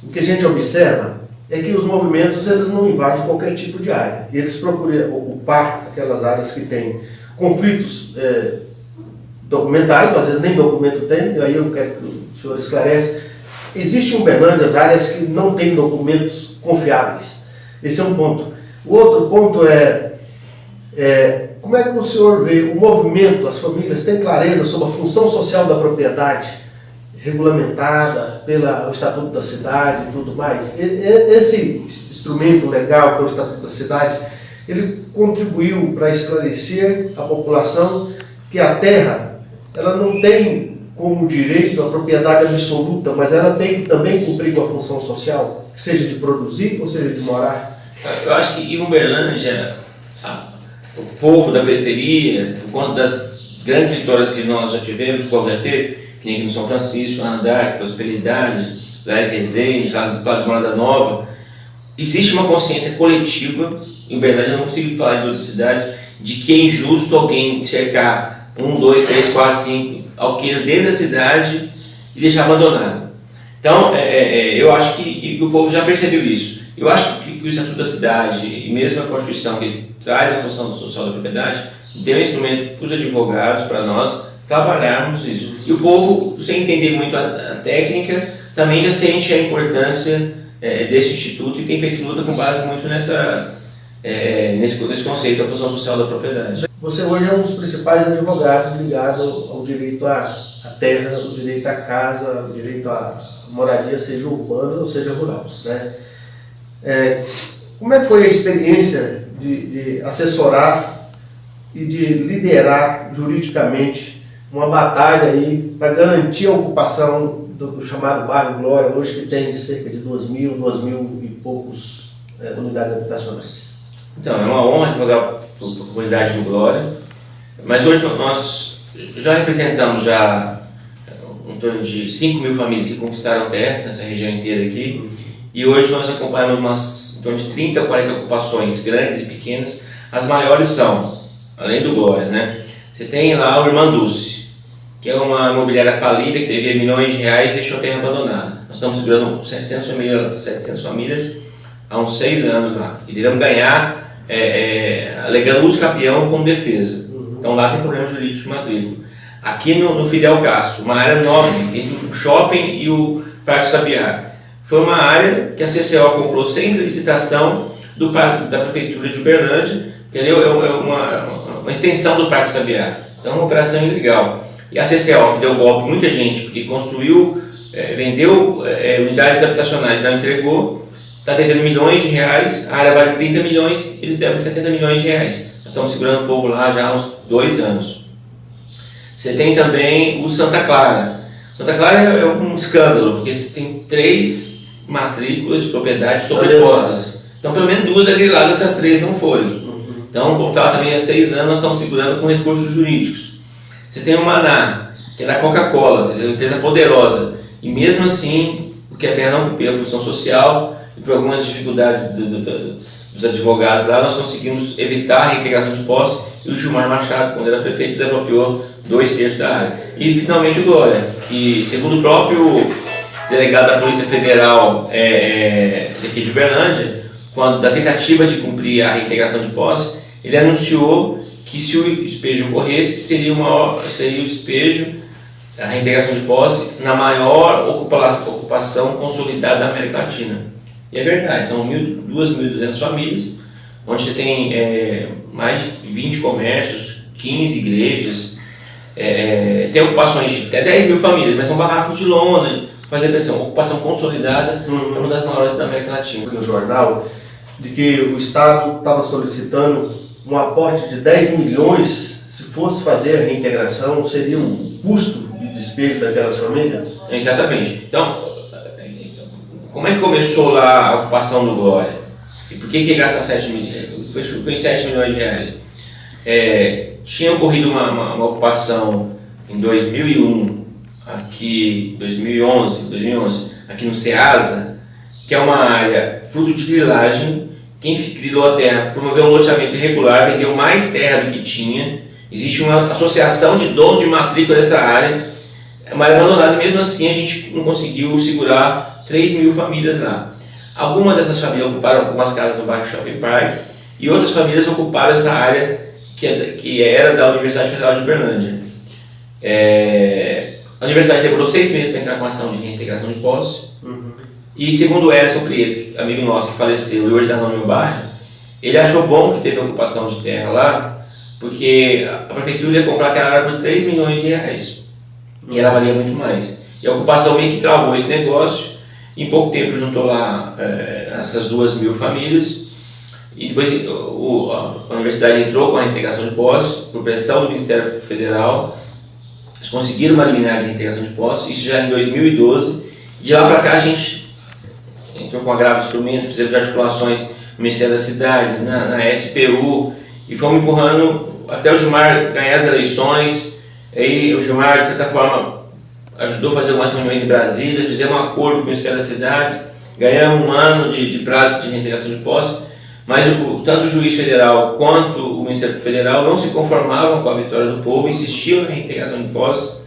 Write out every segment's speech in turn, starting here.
O que a gente observa é que os movimentos eles não invadem qualquer tipo de área. E eles procuram ocupar aquelas áreas que têm conflitos documentais, às vezes nem documento tem, e aí eu quero que o senhor esclarece. Existe em Uberlândia as áreas que não têm documentos confiáveis. Esse é um ponto. O outro ponto como é que o senhor vê o movimento, as famílias têm clareza sobre a função social da propriedade regulamentada pelo Estatuto da Cidade e tudo mais? Esse instrumento legal que é o Estatuto da Cidade, ele contribuiu para esclarecer a população que a terra, ela não tem como direito a propriedade absoluta, mas ela tem que também cumprir com a função social, seja de produzir ou seja de morar. Eu acho que em Uberlândia, o povo da periferia, por conta das grandes vitórias que nós já tivemos, o povo já teve, que nem aqui no São Francisco, Andarque, Prosperidade, Zé Resende, lá do lado de Morada Nova, existe uma consciência coletiva em Uberlândia, não consigo falar em outras cidades, de que é injusto alguém cercar 1, 2, 3, 4, 5 alqueiros dentro da cidade e deixar abandonado. Então, eu acho que o povo já percebeu isso. Eu acho que o Estatuto da Cidade e mesmo a Constituição que traz a função social da propriedade deu um instrumento para os advogados, para nós, trabalharmos isso. E o povo, sem entender muito a técnica, também já sente a importância desse instituto e tem feito luta com base muito nesse conceito da função social da propriedade. Você hoje é um dos principais advogados ligado ao direito à terra, o direito à casa, o direito à moradia, seja urbana ou seja rural, né? Como é que foi a experiência de assessorar e de liderar juridicamente uma batalha aí para garantir a ocupação do chamado bairro Glória, hoje que tem cerca de 2.000 e poucos unidades habitacionais? Então, é uma honra advogar para a comunidade do Glória, mas hoje nós já representamos em torno de 5.000 famílias que conquistaram terra nessa região inteira aqui, e hoje nós acompanhamos em torno de 30 a 40 ocupações grandes e pequenas. As maiores são, além do Glória, né? Você tem lá o Irmã Dulce, que é uma imobiliária falida que devia milhões de reais e deixou a terra abandonada. Nós estamos segurando 700 famílias há uns 6 anos lá. E iremos ganhar alegando uso capião como defesa. Então lá tem problema jurídico de matrícula. Aqui no Fidel Castro, uma área nobre entre o shopping e o Parque Sabiá. Foi uma área que a CCO comprou sem licitação da Prefeitura de Uberlândia, entendeu? É uma extensão do Parque Sabiá. Então é uma operação ilegal. E a CCO, que deu golpe em muita gente, porque construiu, vendeu unidades habitacionais, não entregou, está devendo milhões de reais, a área vale 30 milhões, eles devem 70 milhões de reais. Nós estamos segurando o povo lá já há uns 2 anos. Você tem também o Santa Clara. Santa Clara é um escândalo, porque você tem 3 matrículas de propriedade sobrepostas. Então, pelo menos 2 agriladas, essas 3 não forem. Então, o povo está lá também há 6 anos, nós estamos segurando com recursos jurídicos. Você tem o Maná, que é da Coca-Cola, uma empresa poderosa. E mesmo assim, porque a terra não cumpria a função social, e por algumas dificuldades dos advogados lá, nós conseguimos evitar a reintegração de posse, e o Gilmar Machado, quando era prefeito, desapropriou 2/3 da área. E finalmente o Glória, que segundo o próprio delegado da Polícia Federal aqui de Uberlândia, quando da tentativa de cumprir a reintegração de posse, ele anunciou que se o despejo ocorresse, seria o despejo, a reintegração de posse, na maior ocupação consolidada da América Latina. E é verdade, são 2.200 famílias, onde você tem mais de 20 comércios, 15 igrejas, tem ocupações de até 10.000 famílias, mas são barracos de lona, faz a impressão, ocupação consolidada é uma das maiores da América Latina. No jornal, de que o Estado estava solicitando um aporte de 10 milhões, se fosse fazer a reintegração, seria um custo de despejo daquelas famílias? Exatamente. Então, como é que começou lá a ocupação do Glória? E por que gasta 7 milhões? Ficou em 7 milhões de reais. Tinha ocorrido uma ocupação em 2001, aqui, 2011, aqui no Ceasa, que é uma área fruto de grilagem. Quem grilou a terra promoveu um loteamento irregular, vendeu mais terra do que tinha, Existe uma associação de donos de matrícula dessa área, mas abandonada, e mesmo assim a gente não conseguiu segurar 3 mil famílias lá. Algumas dessas famílias ocuparam algumas casas no bairro Shopping Park e outras famílias ocuparam essa área que era da Universidade Federal de Uberlândia. A universidade demorou 6 meses para entrar com ação de reintegração de posse. E segundo o Edson Prieto, amigo nosso que faleceu e hoje dá nome ao bairro, ele achou bom que teve ocupação de terra lá, porque a prefeitura ia comprar aquela área por 3 milhões de reais. E ela valia muito mais. E a ocupação meio que travou esse negócio. Em pouco tempo juntou lá essas 2 mil famílias. E depois a universidade entrou com a reintegração de posse, por pressão do Ministério Federal. Eles conseguiram uma liminar de reintegração de posse, isso já em 2012. De lá para cá a gente entrou com agravo de instrumento, fizemos articulações no Ministério das Cidades, na SPU, e fomos empurrando até o Gilmar ganhar as eleições. Aí o Gilmar, de certa forma, ajudou a fazer algumas reuniões em Brasília, fizemos um acordo com o Ministério das Cidades, ganhamos 1 ano de prazo de reintegração de posse, mas tanto o juiz federal quanto o Ministério Federal não se conformavam com a vitória do povo, insistiam na reintegração de posse.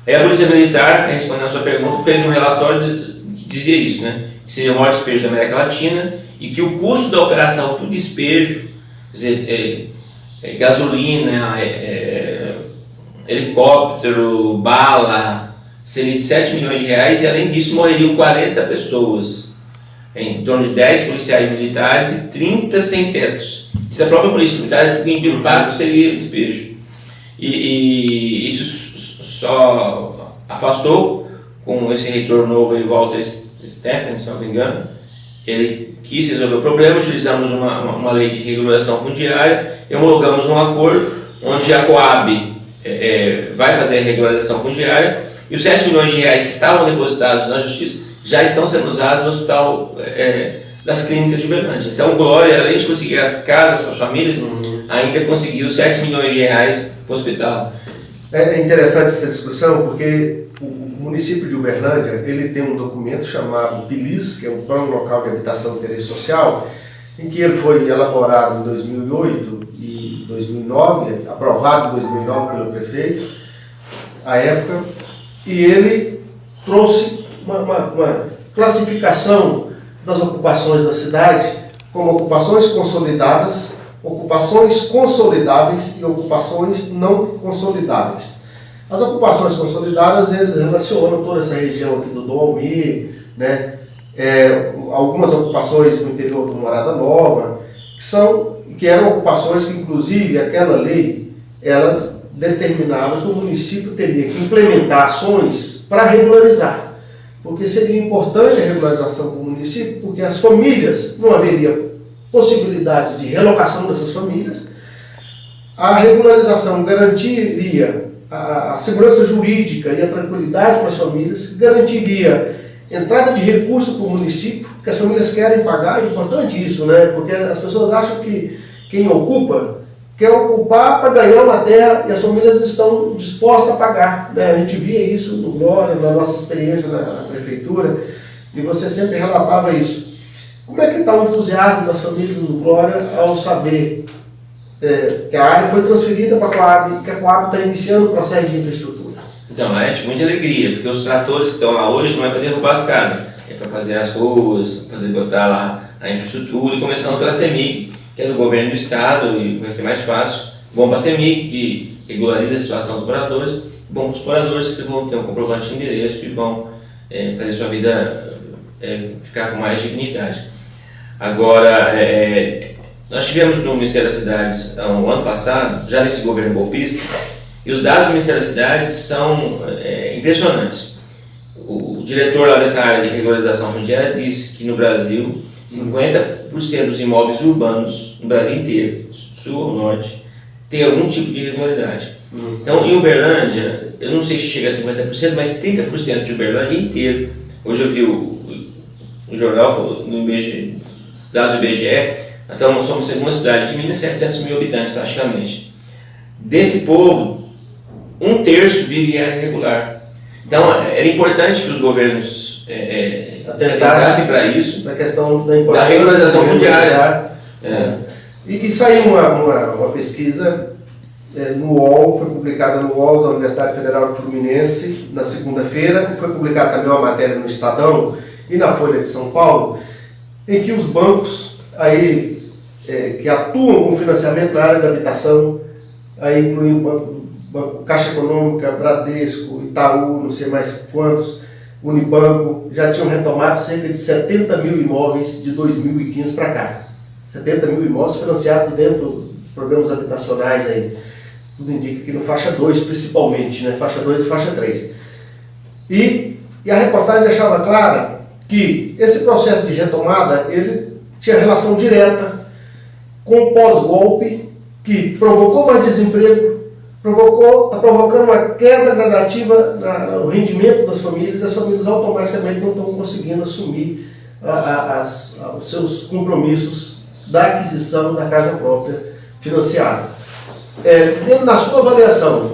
Aí a Polícia Militar, respondendo a sua pergunta, fez um relatório que dizia isso, né? Que seria o maior despejo da América Latina e que o custo da operação do despejo, quer dizer, gasolina, helicóptero, bala, seria de 7 milhões de reais, e além disso morreriam 40 pessoas, em torno de 10 policiais militares e 30 sem-tetos. Se a própria polícia militar, o impacto seria o despejo. E isso só afastou com esse reitor novo, Walter Steffen, se não me engano. Ele quis resolver o problema, utilizamos uma lei de regulação fundiária, homologamos um acordo onde a Coab vai fazer a regularização fundiária, e os 7 milhões de reais que estavam depositados na Justiça já estão sendo usados no Hospital das Clínicas de Uberlândia. Então, Glória, além de conseguir as casas para as famílias, ainda conseguiu 7 milhões de reais para o hospital. É interessante essa discussão porque o município de Uberlândia ele tem um documento chamado PILIS, que é o Plano Local de Habitação e Interesse Social, em que ele foi elaborado em 2008 e 2009, aprovado em 2009 pelo prefeito, à época, e ele trouxe uma classificação das ocupações da cidade como ocupações consolidadas, ocupações consolidáveis e ocupações não consolidáveis. As ocupações consolidadas, eles relacionam toda essa região aqui do Dom Almir, né? Algumas ocupações no interior do Morada Nova, que eram ocupações que, inclusive, aquela lei, elas determinava que o município teria que implementar ações para regularizar. Porque seria importante a regularização do município, porque as famílias, não haveria possibilidade de relocação dessas famílias, a regularização garantiria a segurança jurídica e a tranquilidade para as famílias, garantiria entrada de recurso para o município, porque as famílias querem pagar, é importante isso, né? Porque as pessoas acham que quem ocupa quer ocupar para ganhar uma terra e as famílias estão dispostas a pagar, né? A gente via isso no Glória, na nossa experiência na prefeitura, e você sempre relatava isso. Como é que está o entusiasmo das famílias do Glória ao saber que a área foi transferida para a Coab e que a Coab está iniciando o processo de infraestrutura? Então, é de muita alegria, porque os tratores que estão lá hoje não é para derrubar as casas, é para fazer as ruas, para botar lá a infraestrutura, e começando pela CEMIG, que é do governo do estado, e vai ser mais fácil. Bom para a CEMIG, que regulariza a situação dos moradores, bom para os moradores que vão ter um comprovante de endereço e vão fazer sua vida ficar com mais dignidade. Agora, nós tivemos no Ministério das Cidades, no ano passado, já nesse governo golpista, e os dados do Ministério das Cidades são impressionantes. O diretor lá dessa área de regularização fundiária disse que no Brasil, 50% dos imóveis urbanos, no Brasil inteiro, sul ou norte, tem algum tipo de irregularidade. Então, em Uberlândia, eu não sei se chega a 50%, mas 30% de Uberlândia inteiro. Hoje eu vi o jornal falou, no IBGE, dados do IBGE, então somos a segunda cidade de Minas, 700 mil habitantes praticamente. Desse povo, 1/3 vive em área irregular. Então, era importante que os governos atentassem para isso, na questão da importância da regularização fundiária. E saiu uma pesquisa no UOL, foi publicada no UOL da Universidade Federal do Fluminense na segunda-feira, foi publicada também uma matéria no Estadão e na Folha de São Paulo, em que os bancos aí, que atuam com financiamento na área da habitação, aí incluindo banco Caixa Econômica, Bradesco, Itaú, não sei mais quantos, Unibanco, já tinham retomado cerca de 70 mil imóveis de 2015 para cá. 70 mil imóveis financiados dentro dos programas habitacionais aí. Tudo indica que no faixa 2 principalmente, né? Faixa 2 e faixa 3. E a reportagem deixava clara que esse processo de retomada, ele tinha relação direta com o pós-golpe, que provocou mais desemprego, está provocando uma queda gradativa no rendimento das famílias, e as famílias automaticamente não estão conseguindo assumir os seus compromissos da aquisição da casa própria financiada. Dentro da sua avaliação,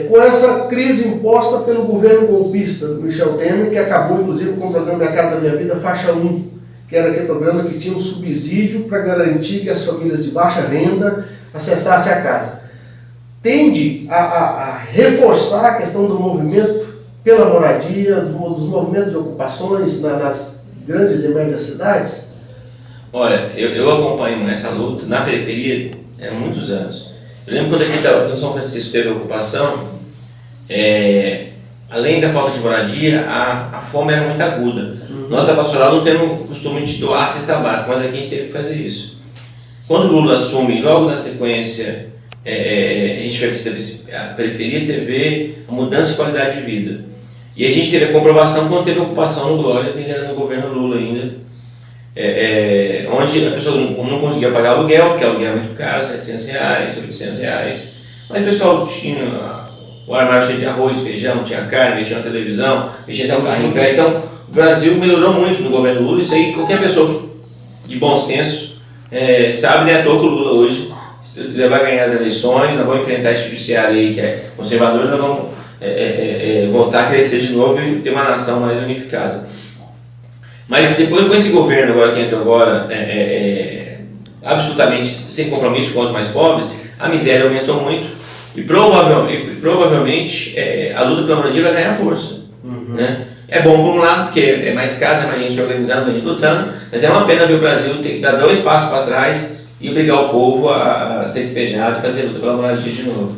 com essa crise imposta pelo governo golpista do Michel Temer, que acabou inclusive com o programa Minha Casa Minha Vida faixa 1, que era aquele programa que tinha um subsídio para garantir que as famílias de baixa renda acessassem a casa, tende a reforçar a questão do movimento pela moradia, dos movimentos de ocupações nas grandes e médias cidades? Olha, eu acompanho essa luta na periferia há muitos anos. Eu lembro quando aqui no São Francisco teve a ocupação, além da falta de moradia, a fome era muito aguda. Nós da Pastoral não temos o costume de doar a cesta básica, mas aqui a gente teve que fazer isso. Quando o Lula assume, logo na sequência, a gente vai visitar a periferia, você vê a mudança de qualidade de vida. E a gente teve a comprovação quando teve a ocupação no Glória, que era no governo Lula ainda, onde a pessoa não conseguia pagar aluguel, porque aluguel é muito caro, R$700, R$800. Mas o pessoal tinha o armário cheio de arroz, feijão, tinha carne, mexia na televisão, mexia até um carrinho em pé. Então, o Brasil melhorou muito no governo Lula. Isso aí, qualquer pessoa de bom senso sabe, né, à toa que o Lula hoje vai ganhar as eleições, nós vamos enfrentar esse judiciário aí que é conservador, nós vamos voltar a crescer de novo e ter uma nação mais unificada. Mas depois, com esse governo agora que entrou agora, absolutamente sem compromisso com os mais pobres, a miséria aumentou muito e provavelmente a luta pela moradia vai ganhar força. Né? É bom por um lado, porque é mais casa, é mais gente se organizando, mais gente lutando, mas é uma pena ver o Brasil ter que dar 2 passos para trás e obrigar o povo a ser despejado e fazer luta pela moradia de novo.